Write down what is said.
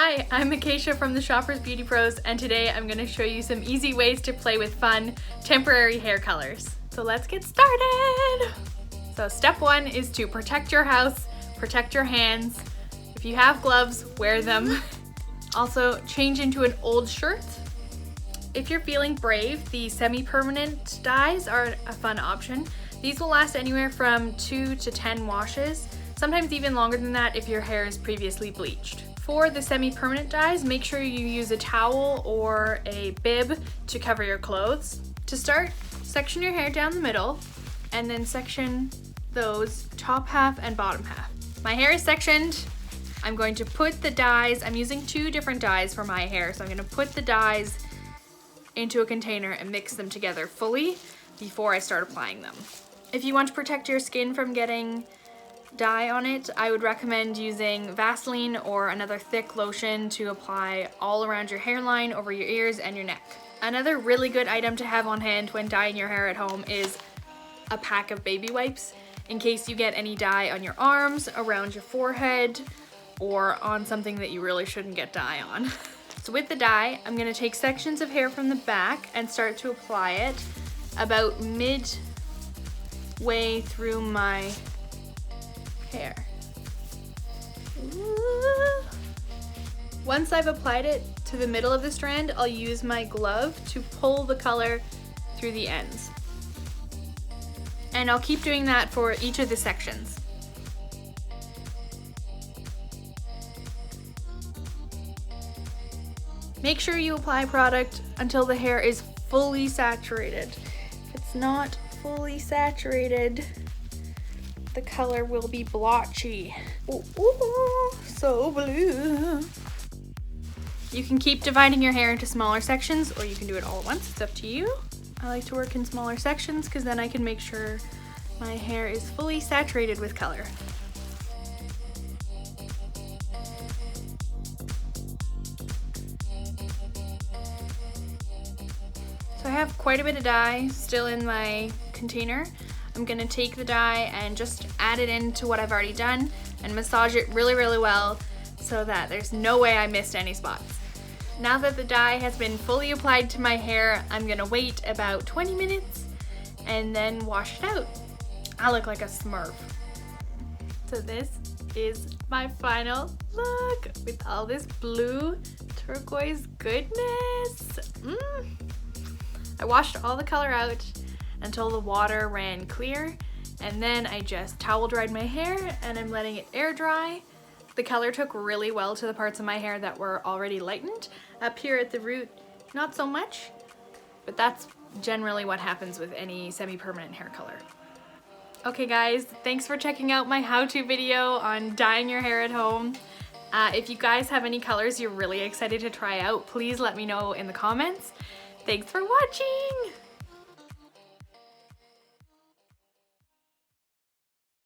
Hi, I'm Acacia from the Shoppers Beauty Pros, and today I'm going to show you some easy ways to play with fun, temporary hair colors. So let's get started! So step one is to protect your house, protect your hands. If you have gloves, wear them. Also, change into an old shirt. If you're feeling brave, the semi-permanent dyes are a fun option. These will last anywhere from 2 to 10 washes, sometimes even longer than that if your hair is previously bleached. For the semi-permanent dyes, make sure you use a towel or a bib to cover your clothes. To start, section your hair down the middle and then section those top half and bottom half. My hair is sectioned. I'm going to put the dyes, I'm using 2 different dyes for my hair, so I'm going to put the dyes into a container and mix them together fully before I start applying them. If you want to protect your skin from getting dye on it, I would recommend using Vaseline or another thick lotion to apply all around your hairline, over your ears, and your neck. Another really good item to have on hand when dyeing your hair at home is a pack of baby wipes in case you get any dye on your arms, around your forehead, or on something that you really shouldn't get dye on. So with the dye, I'm going to take sections of hair from the back and start to apply it about midway through my hair. Once I've applied it to the middle of the strand, I'll use my glove to pull the color through the ends. And I'll keep doing that for each of the sections. Make sure you apply product until the hair is fully saturated. If it's not fully saturated, the color will be blotchy. Ooh, so blue. You can keep dividing your hair into smaller sections, or you can do it all at once. It's up to you. I like to work in smaller sections because then I can make sure my hair is fully saturated with color. So I have quite a bit of dye still in my container. I'm gonna take the dye and just add it into what I've already done and massage it really, really well so that there's no way I missed any spots. Now that the dye has been fully applied to my hair, I'm gonna wait about 20 minutes and then wash it out. I look like a Smurf. So this is my final look with all this blue turquoise goodness. I washed all the color out until the water ran clear, and then I just towel dried my hair and I'm letting it air dry. The color took really well to the parts of my hair that were already lightened. Up here at the root, not so much, but that's generally what happens with any semi-permanent hair color. Okay guys, thanks for checking out my how-to video on dyeing your hair at home. If you guys have any colors you're really excited to try out, please let me know in the comments. Thanks for watching!